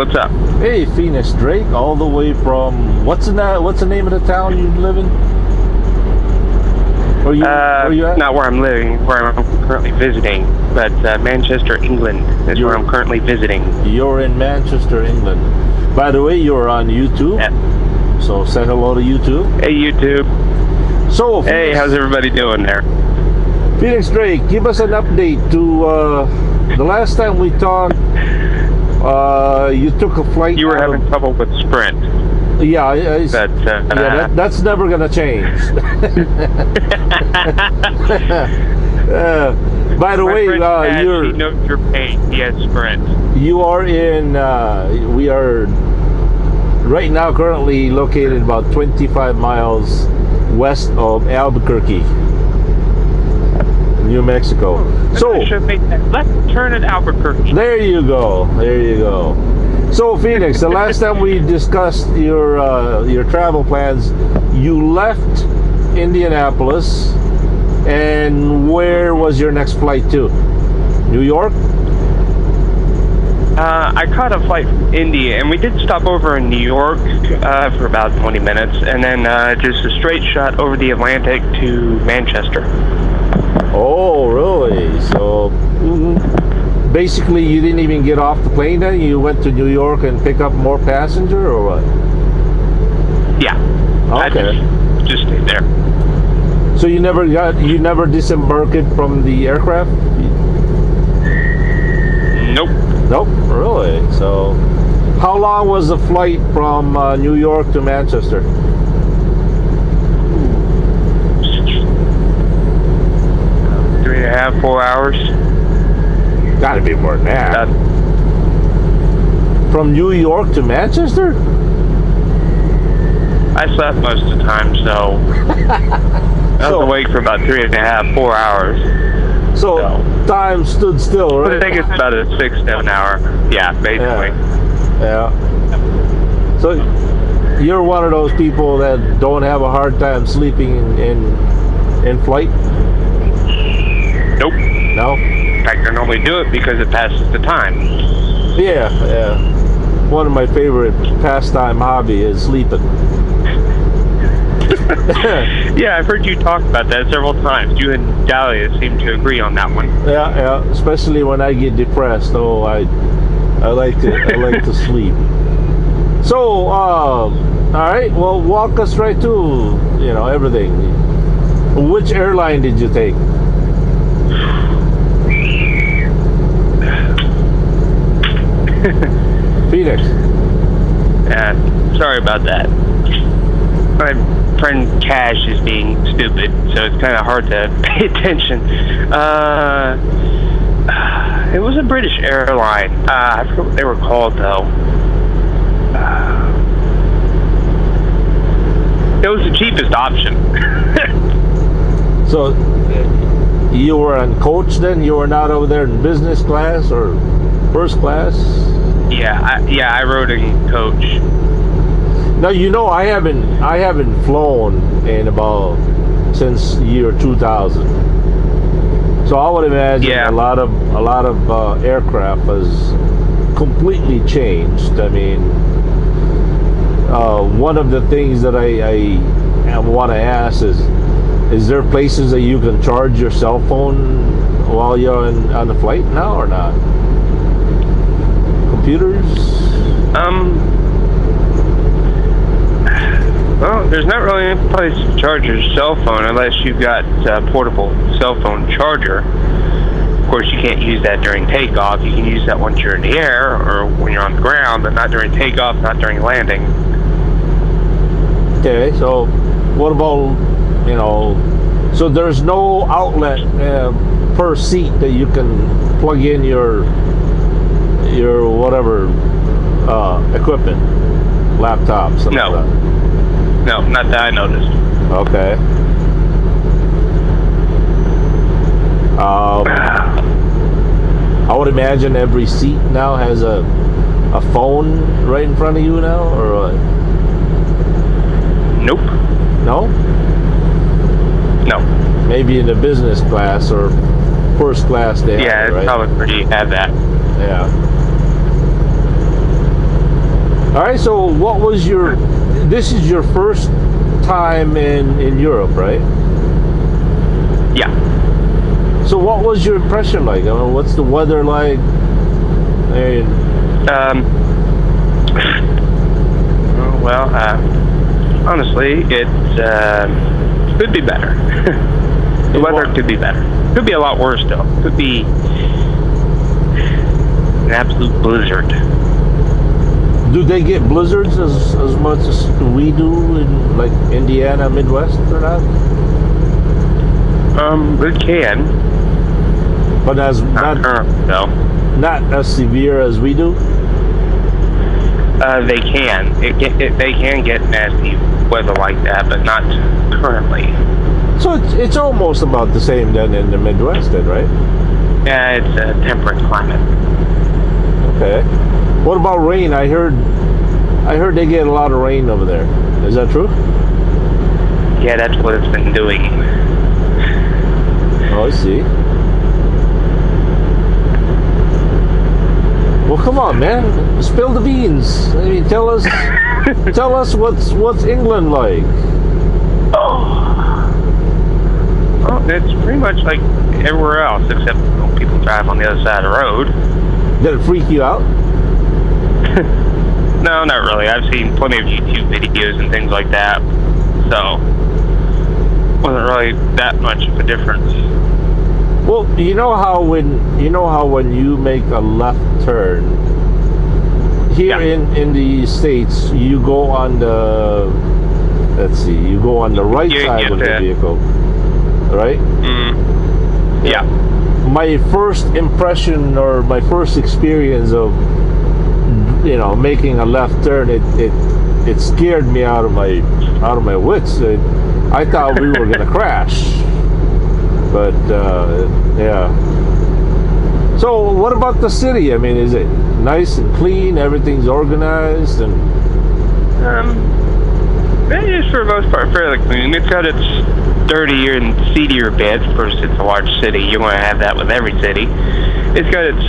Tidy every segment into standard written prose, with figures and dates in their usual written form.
what's up? Hey, Phoenix Drake, all the way from what's the name of the town you live in? Where you at? Not where I'm living, where I'm currently visiting, but Manchester, England is where I'm currently visiting. You're in Manchester, England. By the way, you're on YouTube. Yeah. So say hello to YouTube. Hey, YouTube. So, Hey, how's everybody doing there? Phoenix Drake, give us an update to the last time we talked. You took a flight. You were having trouble with Sprint. Yeah, that's never gonna change. By the way, he knows your pain. He has Sprint. You are in. We are right now currently located about 25 miles west of Albuquerque, New Mexico. So I should make that left turn at Albuquerque. There you go. There you go. So Phoenix, the last time we discussed your travel plans, you left Indianapolis, and where was your next flight to? New York? I caught a flight from India, and we did stop over in New York for about 20 minutes, and then just a straight shot over the Atlantic to Manchester. Oh, really? So basically you didn't even get off the plane then? You went to New York and pick up more passenger, or what? Yeah. Okay. I just stayed there. So you never disembarked from the aircraft? Nope. Nope, really? So how long was the flight from New York to Manchester? 3.5, 4 hours. Gotta be more than that. From New York to Manchester? I slept most of the time, so I was awake for about 3.5, 4 hours. So time stood still, right? I think it's about a 6-7 hour. Yeah, basically. Yeah. So you're one of those people that don't have a hard time sleeping in flight? Nope. No? In fact, I normally do it because it passes the time. Yeah. One of my favorite pastime hobby is sleeping. Yeah, I've heard you talk about that several times. You and Dahlia seem to agree on that one. Yeah. Especially when I get depressed. Oh, I like to sleep. So, all right. Well, walk us right to everything. Which airline did you take? Phoenix. Yeah, sorry about that. My friend Cash is being stupid, so it's kind of hard to pay attention. It was a British airline. I forget what they were called, though. It was the cheapest option. So, you were on coach then? You were not over there in business class or first class? Yeah, I rode in coach. Now I haven't flown in since year 2000. So I would imagine a lot of aircraft has completely changed. I mean, one of the things that I want to ask is there places that you can charge your cell phone while you're on the flight now or not? Computers? Well, there's not really any place to charge your cell phone unless you've got a portable cell phone charger. Of course, you can't use that during takeoff. You can use that once you're in the air or when you're on the ground, but not during takeoff, not during landing. Okay, so what about, so there's no outlet per seat that you can plug in your whatever equipment, laptop, something like that? No, not that I noticed. Okay. I would imagine every seat now has a phone right in front of you now, or what? Nope. No? No. Maybe in the business class or first class they have it, right? It's probably pretty have that. Yeah. All right. So, what was your? This is your first time in Europe, right? Yeah. So, what was your impression like? I mean, what's the weather like? And Well, honestly, it could be better. The weather could be better. Could be a lot worse, though. Could be an absolute blizzard. do they get blizzards as much as we do in like Indiana, Midwest, or not? It can. But as Not currently, though. not as severe as we do. They can. They can get nasty weather like that, but not currently. So it's almost about the same then in the Midwest, then, right? Yeah, it's a temperate climate. Okay. What about rain? I heard they get a lot of rain over there. Is that true? Yeah, that's what it's been doing. Oh, I see. Well, come on, man. Spill the beans. I mean, tell us what's England like. Well, it's pretty much like everywhere else, except people drive on the other side of the road. Did it freak you out? No, not really. I've seen plenty of YouTube videos and things like that, so wasn't really that much of a difference. Well, you know how when you make a left turn here in the States, you go on the right side of the vehicle, right? Yeah. My first impression or my first experience of making a left turn, it scared me out of my wits. I thought we were gonna crash. But yeah. So what about the city? I mean, is it nice and clean? Everything's organized and. It is for the most part fairly clean. It's got its dirtier and seedier bits. Of course, it's a large city. You're going to have that with every city. It's got its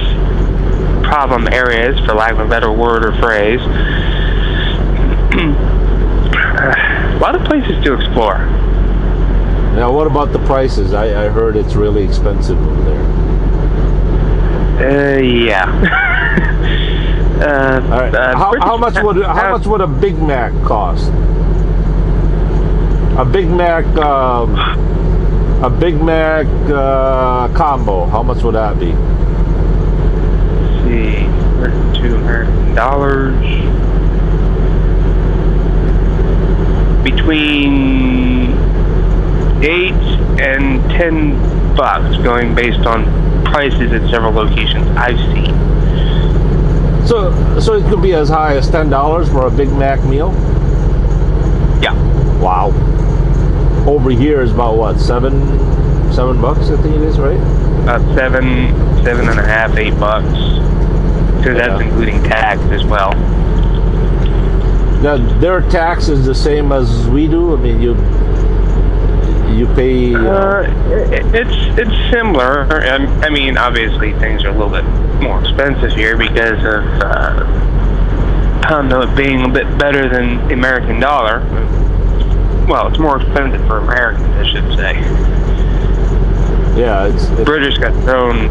problem areas, for lack of a better word or phrase. A lot of places to explore. Now, what about the prices? I heard it's really expensive over there. Yeah. All right. How much would a Big Mac cost? A Big Mac combo. How much would that be? Let's see, $200. Between $8 and $10, going based on prices at several locations I've seen. So it could be as high as $10 for a Big Mac meal? Yeah. Wow. Over here is about what, $7 I think it is, right? About $7.5, $8. Because that's including tax as well. Now, their tax is the same as we do. I mean, you pay. It's similar. I mean, obviously things are a little bit more expensive here because of pound note being a bit better than the American dollar. Well, it's more expensive for Americans, I should say. Yeah, it's British got their own.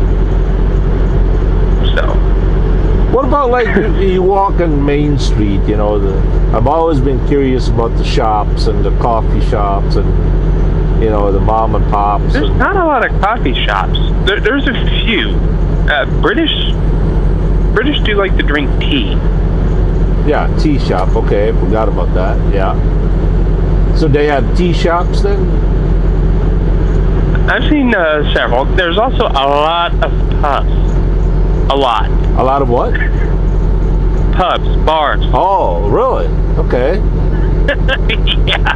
So. What about like you walk on Main Street? I've always been curious about the shops and the coffee shops and the mom and pops. There's not a lot of coffee shops. There's a few. British do like to drink tea. Yeah, tea shop. Okay, I forgot about that. Yeah. So they have tea shops then? I've seen several. There's also a lot of pubs. A lot. A lot of what? Pubs, bars. Oh, really? Okay. Yeah.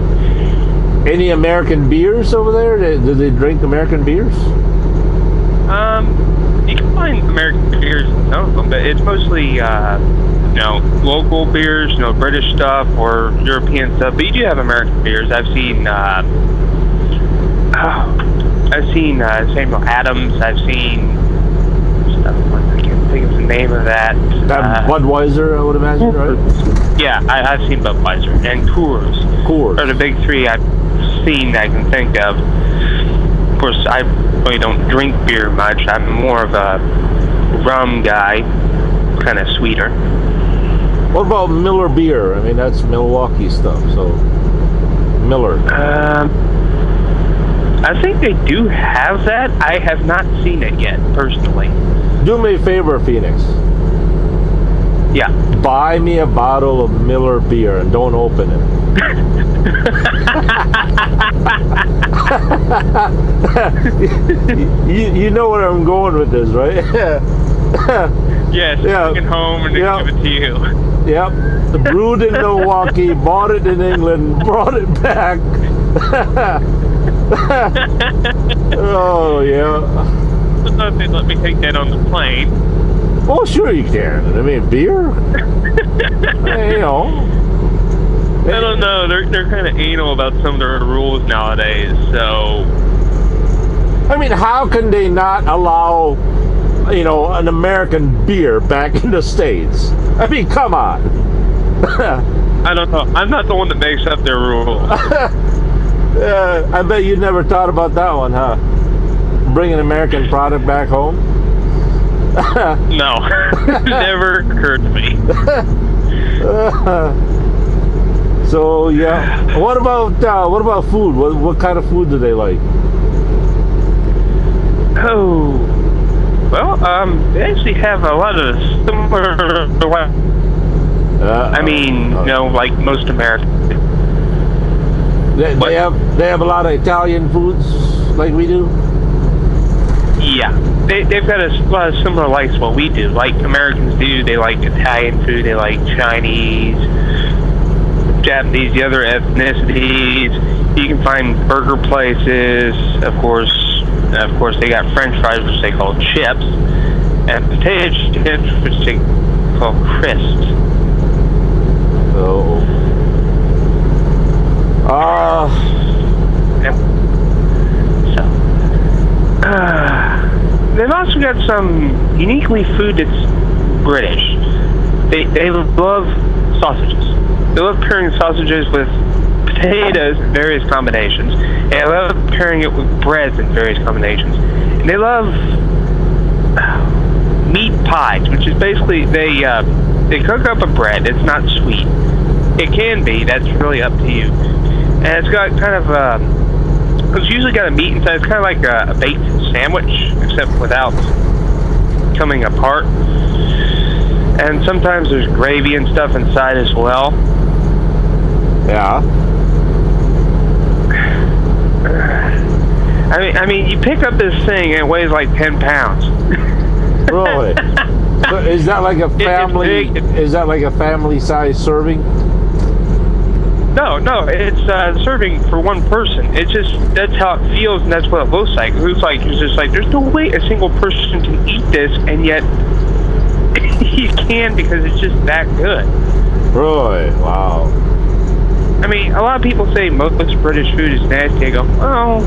Any American beers over there? Do they drink American beers? You can find American beers in some of them, but it's mostly, local beers, British stuff or European stuff. But you do have American beers. I've seen Samuel Adams. I've seen stuff. I can't think of the name of that. Budweiser, I would imagine, right? Yeah, I've seen Budweiser and Coors. Coors Are the big three I've seen that I can think of. Of course, I really don't drink beer much. I'm more of a rum guy, kind of sweeter. What about Miller beer? I mean, that's Milwaukee stuff. So Miller. I think they do have that. I have not seen it yet, personally. Do me a favor, Phoenix. Yeah. Buy me a bottle of Miller beer and don't open it. you know where I'm going with this, right? Yes, Yeah. take it home and Yeah. give it to you. Yep. Brewed in Milwaukee, bought it in England, brought it back. Oh, yeah. I thought they'd let me take that on the plane. Oh, sure you can. I mean, beer? Hey, you know. I don't know. They're kind of anal about some of their rules nowadays. So, I mean, how can they not allow, you know, an American beer back in the States? I mean, come on. I don't know. I'm not the one that makes up their rules. I bet you never thought about that one, huh? Bring an American product back home? No, never occurred to me. So yeah, what about food? What kind of food do they like? Oh, well, they actually have a lot of similar. I mean, you know, like most Americans. They have a lot of Italian foods like we do. Yeah, they've got a lot of similar likes to what we do. Like Americans do, they like Italian food, they like Chinese, Japanese, the other ethnicities. You can find burger places, of course. Of course, they got French fries, which they call chips, and potato chips, which they call crisps. Oh. Yep. So, they've also got some uniquely food that's British. They love sausages. They love pairing sausages with potatoes in various combinations. And they love pairing it with breads in various combinations. And they love meat pies, which is basically they cook up a bread. It's not sweet. It can be. That's really up to you. And it's got kind of it's usually got a meat inside. It's kind of like a baked sandwich, except without coming apart. And sometimes there's gravy and stuff inside as well. Yeah. I mean, you pick up this thing and it weighs like 10 pounds. Really? But is that like a family? Is that like a family-size serving? No, it's serving for one person. It's just, that's how it feels and that's what it looks like. It looks like, it's just like, there's no way a single person can eat this, and yet you can because it's just that good. Really? Wow. I mean, a lot of people say most British food is nasty. I go, well,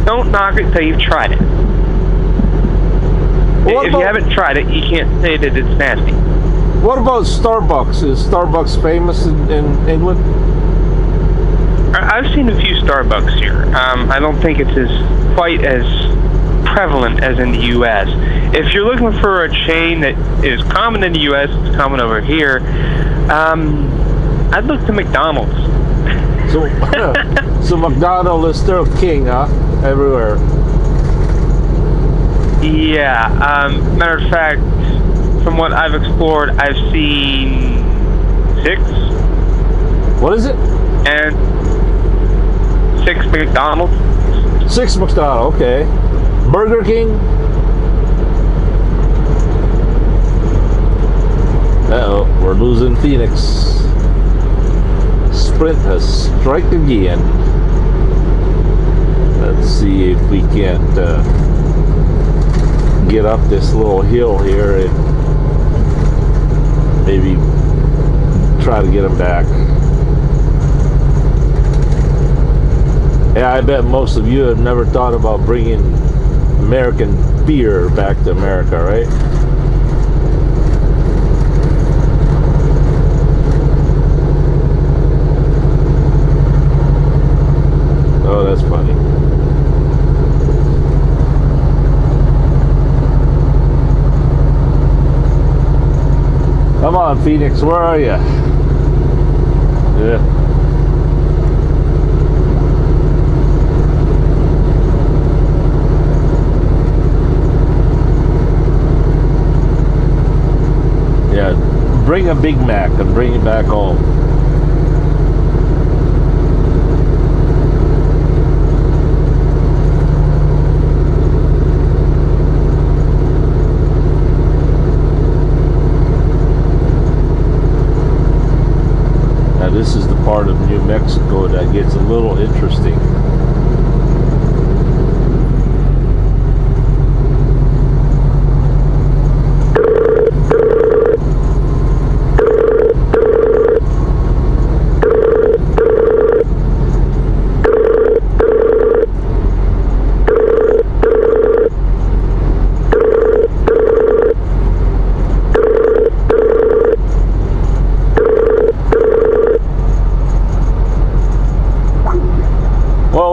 don't knock it till you've tried it. If you haven't tried it, you can't say that it's nasty. What about Starbucks? Is Starbucks famous in England? I've seen a few Starbucks here. I don't think it's quite as prevalent as in the U.S. If you're looking for a chain that is common in the U.S., it's common over here, I'd look to McDonald's. So McDonald's is still king, huh? Everywhere. Yeah. Matter of fact, from what I've explored, I've seen 6. What is it? And 6 McDonald's. 6 McDonald's, okay. Burger King? Uh-oh, we're losing Phoenix. Sprint has struck again. Let's see if we can't get up this little hill here and maybe try to get him back. Yeah, I bet most of you have never thought about bringing American beer back to America, right? on, Phoenix, where are you? Yeah. Yeah, bring a Big Mac and bring it back home. Now this is the part of New Mexico that gets a little interesting.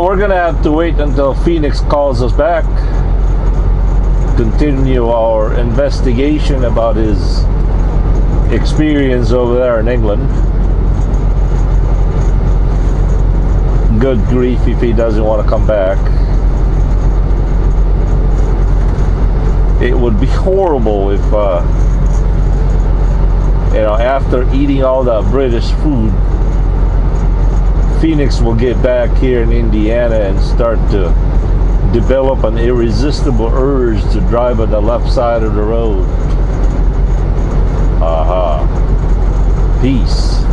We're gonna have to wait until Phoenix calls us back, continue our investigation about his experience over there in England. Good grief if he doesn't want to come back. It would be horrible if after eating all that British food, Phoenix will get back here in Indiana and start to develop an irresistible urge to drive on the left side of the road. Aha. Peace.